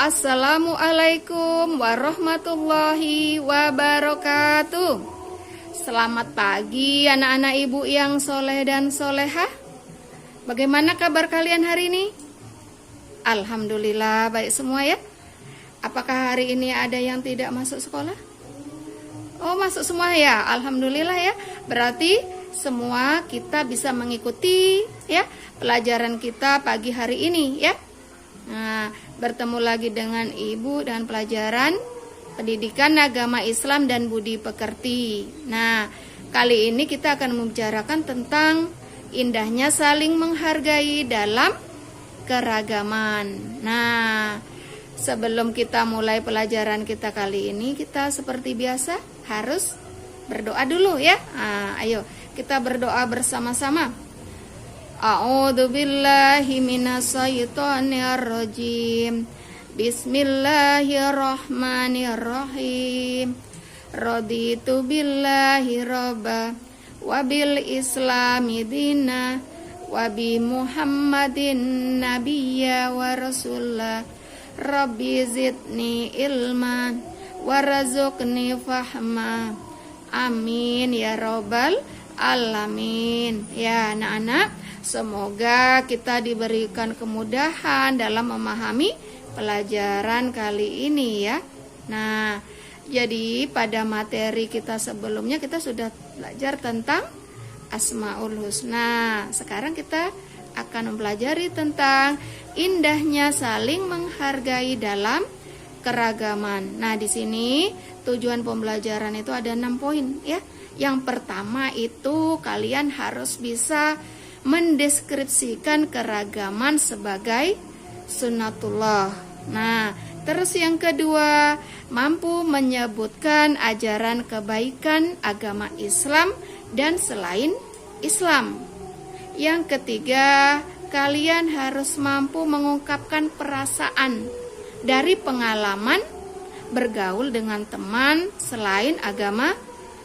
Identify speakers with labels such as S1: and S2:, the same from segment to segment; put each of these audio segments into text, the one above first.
S1: Assalamualaikum warahmatullahi wabarakatuh. Selamat pagi anak-anak ibu yang soleh dan solehah. Bagaimana kabar kalian hari ini? Alhamdulillah baik semua ya. Apakah hari ini ada yang tidak masuk sekolah? Oh, masuk semua ya. Alhamdulillah ya. Berarti semua kita bisa mengikuti ya pelajaran kita pagi hari ini ya. Nah, bertemu lagi dengan ibu dan pelajaran pendidikan agama Islam dan budi pekerti. Nah, kali ini kita akan membicarakan tentang indahnya saling menghargai dalam keragaman. Nah, sebelum kita mulai pelajaran kita kali ini, kita seperti biasa harus berdoa dulu ya. Nah, ayo kita berdoa bersama-sama. A'udzu billahi minasyaitonir rajim. Bismillahirrahmanirrahim. Raditu billahi robba wa bil islami dina wa bi Muhammadin nabiyya wa rasulullah. Rabbi zidni ilman warzuqni fahma. Amin ya robbal alamin. Ya anak-anak, semoga kita diberikan kemudahan dalam memahami pelajaran kali ini ya. Nah, jadi pada materi kita sebelumnya kita sudah belajar tentang Asmaul Husna. Sekarang kita akan mempelajari tentang indahnya saling menghargai dalam keragaman. Nah, di sini tujuan pembelajaran itu ada 6 poin ya. Yang pertama itu kalian harus bisa mendeskripsikan keragaman sebagai sunnatullah. Nah, terus yang kedua, mampu menyebutkan ajaran kebaikan agama Islam dan selain Islam. Yang ketiga, kalian harus mampu mengungkapkan perasaan dari pengalaman bergaul dengan teman selain agama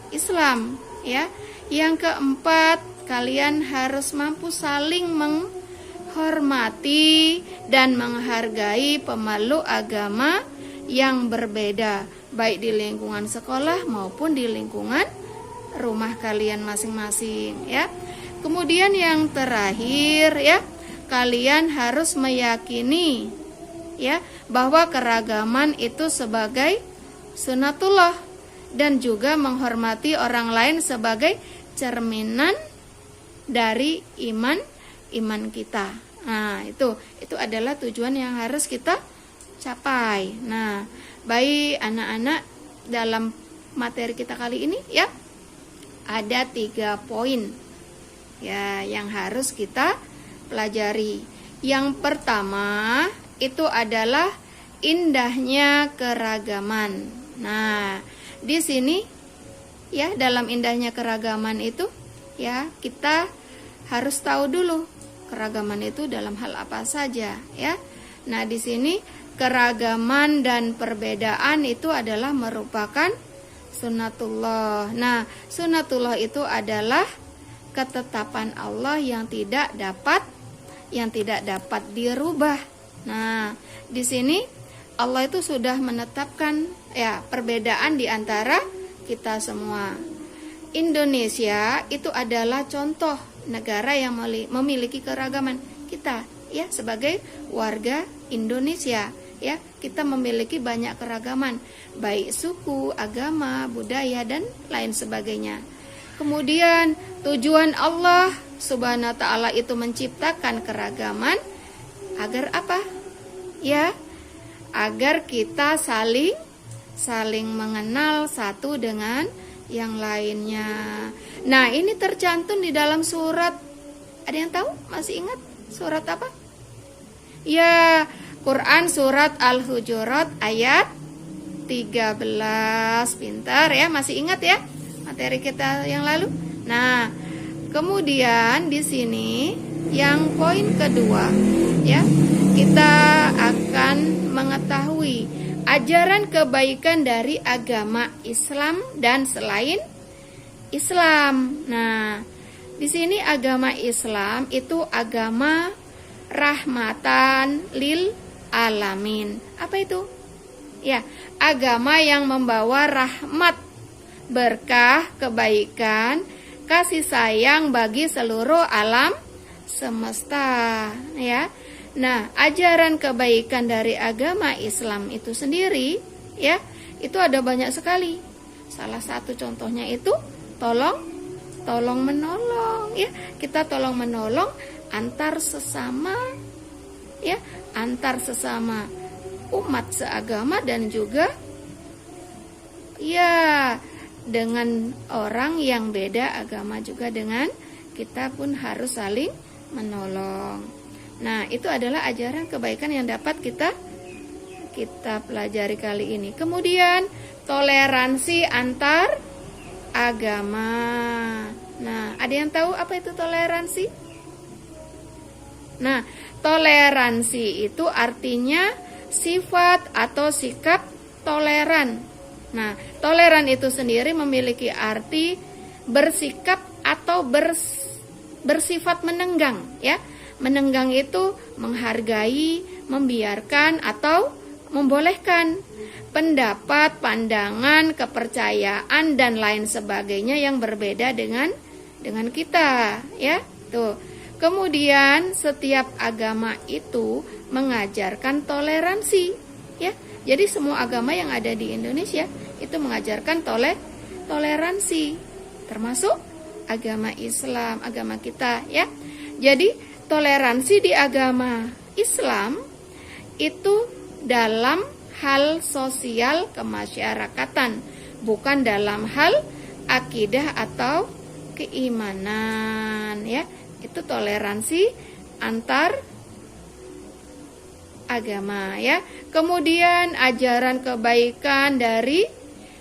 S1: Islam ya. Yang keempat, kalian harus mampu saling menghormati dan menghargai pemeluk agama yang berbeda, baik di lingkungan sekolah maupun di lingkungan rumah kalian masing-masing ya. Kemudian yang terakhir ya, kalian harus meyakini ya bahwa keragaman itu sebagai sunnatullah dan juga menghormati orang lain sebagai cerminan dari iman kita. Nah, itu adalah tujuan yang harus kita capai. Nah, baik anak-anak, dalam materi kita kali ini ya ada 3 poin ya yang harus kita pelajari. Yang pertama itu adalah indahnya keragaman. Nah, di sini ya dalam indahnya keragaman itu ya kita harus tahu dulu keragaman itu dalam hal apa saja ya. Nah, di sini keragaman dan perbedaan itu adalah merupakan sunnatullah. Nah, sunnatullah itu adalah ketetapan Allah yang tidak dapat dirubah. Nah, di sini Allah itu sudah menetapkan ya perbedaan di antara kita semua. Indonesia itu adalah contoh negara yang memiliki keragaman. Kita ya sebagai warga Indonesia ya, kita memiliki banyak keragaman, baik suku, agama, budaya dan lain sebagainya. Kemudian tujuan Allah Subhanahu wa taala itu menciptakan keragaman agar apa? Ya, agar kita saling mengenal satu dengan yang lainnya. Nah, ini tercantum di dalam surat. Ada yang tahu? Masih ingat surat apa? Ya, Quran surat Al-Hujurat ayat 13. Pintar ya, masih ingat ya materi kita yang lalu? Nah, kemudian di sini yang poin kedua ya, kita akan mengetahui ajaran kebaikan dari agama Islam dan selain Islam. Nah, di sini agama Islam itu agama rahmatan lil alamin. Apa itu? Ya, agama yang membawa rahmat, berkah, kebaikan, kasih sayang bagi seluruh alam semesta, ya. Nah, ajaran kebaikan dari agama Islam itu sendiri, ya, itu ada banyak sekali. Salah satu contohnya itu tolong menolong, ya. Kita tolong menolong antar sesama, ya, antar sesama umat seagama dan juga ya dengan orang yang beda agama juga dengan kita pun harus saling menolong. Nah, itu adalah ajaran kebaikan yang dapat kita pelajari kali ini. Kemudian toleransi antar agama. Nah, ada yang tahu apa itu toleransi? Nah, toleransi itu artinya sifat atau sikap toleran. Nah, toleran itu sendiri memiliki arti bersikap atau bersifat menenggang, ya. Menenggang itu menghargai, membiarkan atau membolehkan pendapat, pandangan, kepercayaan dan lain sebagainya yang berbeda dengan kita, ya. Tuh. Kemudian setiap agama itu mengajarkan toleransi, ya. Jadi semua agama yang ada di Indonesia itu mengajarkan toleransi, termasuk agama Islam, agama kita, ya. Jadi toleransi di agama Islam itu dalam hal sosial kemasyarakatan, bukan dalam hal akidah atau keimanan, ya. Itu toleransi antar agama, ya. Kemudian ajaran kebaikan dari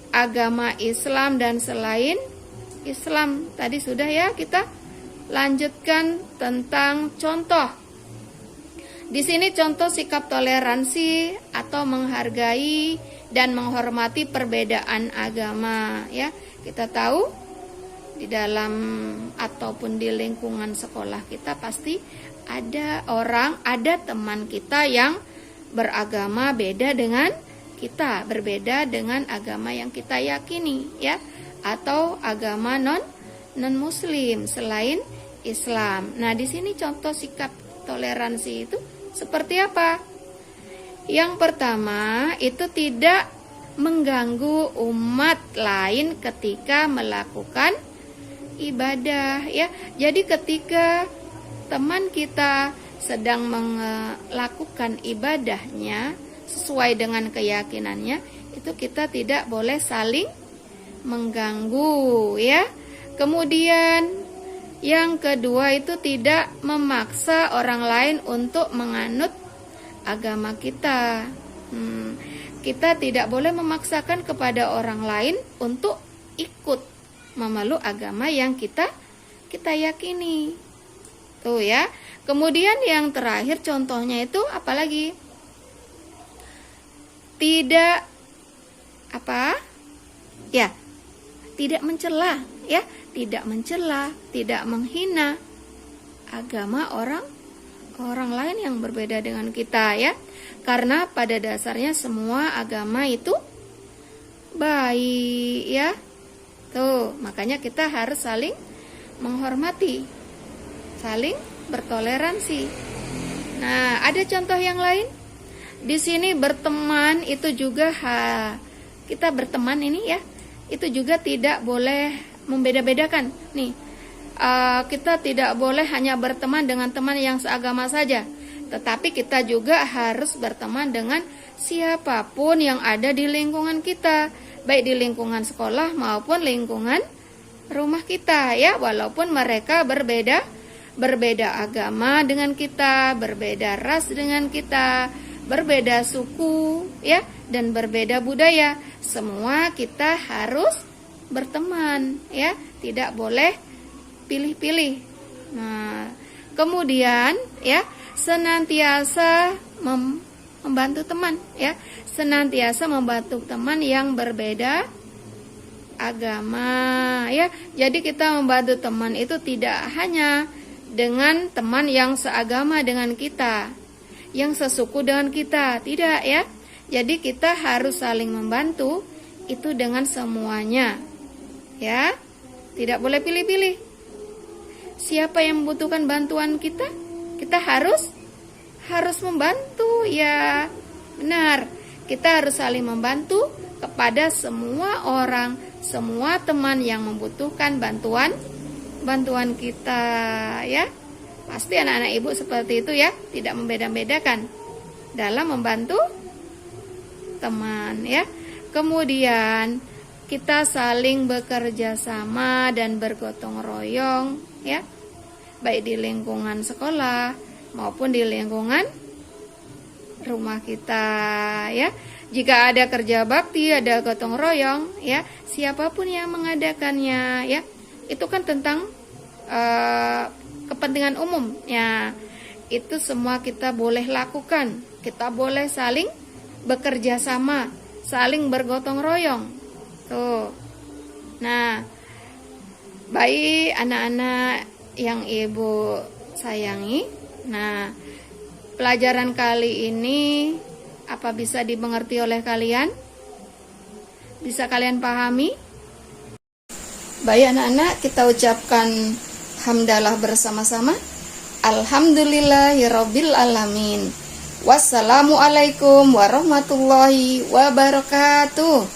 S1: agama Islam dan selain Islam. Tadi sudah, ya, kita lanjutkan tentang contoh. Di sini contoh sikap toleransi atau menghargai dan menghormati perbedaan agama, ya. Kita tahu di dalam ataupun di lingkungan sekolah kita pasti ada teman kita yang beragama beda dengan kita, berbeda dengan agama yang kita yakini, ya, atau agama non muslim selain Islam. Nah, di sini contoh sikap toleransi itu seperti apa? Yang pertama, itu tidak mengganggu umat lain ketika melakukan ibadah, ya. Jadi ketika teman kita sedang melakukan ibadahnya sesuai dengan keyakinannya, itu kita tidak boleh saling mengganggu, ya. Kemudian yang kedua itu tidak memaksa orang lain untuk menganut agama kita. Kita tidak boleh memaksakan kepada orang lain untuk ikut memeluk agama yang kita yakini. Tuh, ya. Kemudian yang terakhir contohnya itu apalagi? Tidak apa? Ya, tidak mencela, ya, tidak mencela, tidak menghina agama orang lain yang berbeda dengan kita, ya. Karena pada dasarnya semua agama itu baik, ya. Tuh, makanya kita harus saling menghormati, saling bertoleransi. Nah, ada contoh yang lain? Di sini berteman itu juga kita berteman ini, ya, itu juga tidak boleh membeda-bedakan. Nih, kita tidak boleh hanya berteman dengan teman yang seagama saja, tetapi kita juga harus berteman dengan siapapun yang ada di lingkungan kita, baik di lingkungan sekolah maupun lingkungan rumah kita, ya, walaupun mereka berbeda agama dengan kita, berbeda ras dengan kita, berbeda suku, ya, dan berbeda budaya. Semua kita harus berteman, ya, tidak boleh pilih-pilih. Nah, kemudian, ya, senantiasa membantu teman, ya, senantiasa membantu teman yang berbeda agama, ya. Jadi kita membantu teman itu tidak hanya dengan teman yang seagama dengan kita. yang sesuku dengan kita, tidak ya. Jadi kita harus saling membantu itu dengan semuanya, ya. Tidak boleh pilih-pilih. Siapa yang membutuhkan bantuan kita, kita harus membantu, ya. Benar. Kita harus saling membantu kepada semua orang, semua teman yang membutuhkan bantuan kita, ya. Pasti anak-anak ibu seperti itu ya, tidak membeda-bedakan dalam membantu teman, ya. Kemudian kita saling bekerja sama dan bergotong royong, ya, baik di lingkungan sekolah maupun di lingkungan rumah kita, ya. Jika ada kerja bakti, ada gotong royong, ya, siapapun yang mengadakannya, ya, itu kan tentang kepentingan umum, ya. Itu semua kita boleh lakukan. Kita boleh saling bekerja sama, saling bergotong royong. Tuh. Nah, baik anak-anak yang ibu sayangi. Nah, pelajaran kali ini apa bisa dimengerti oleh kalian? Bisa kalian pahami? Baik anak-anak, kita ucapkan hamdalah bersama-sama. Alhamdulillahirabbil alamin. Wassalamualaikum warahmatullahi wabarakatuh.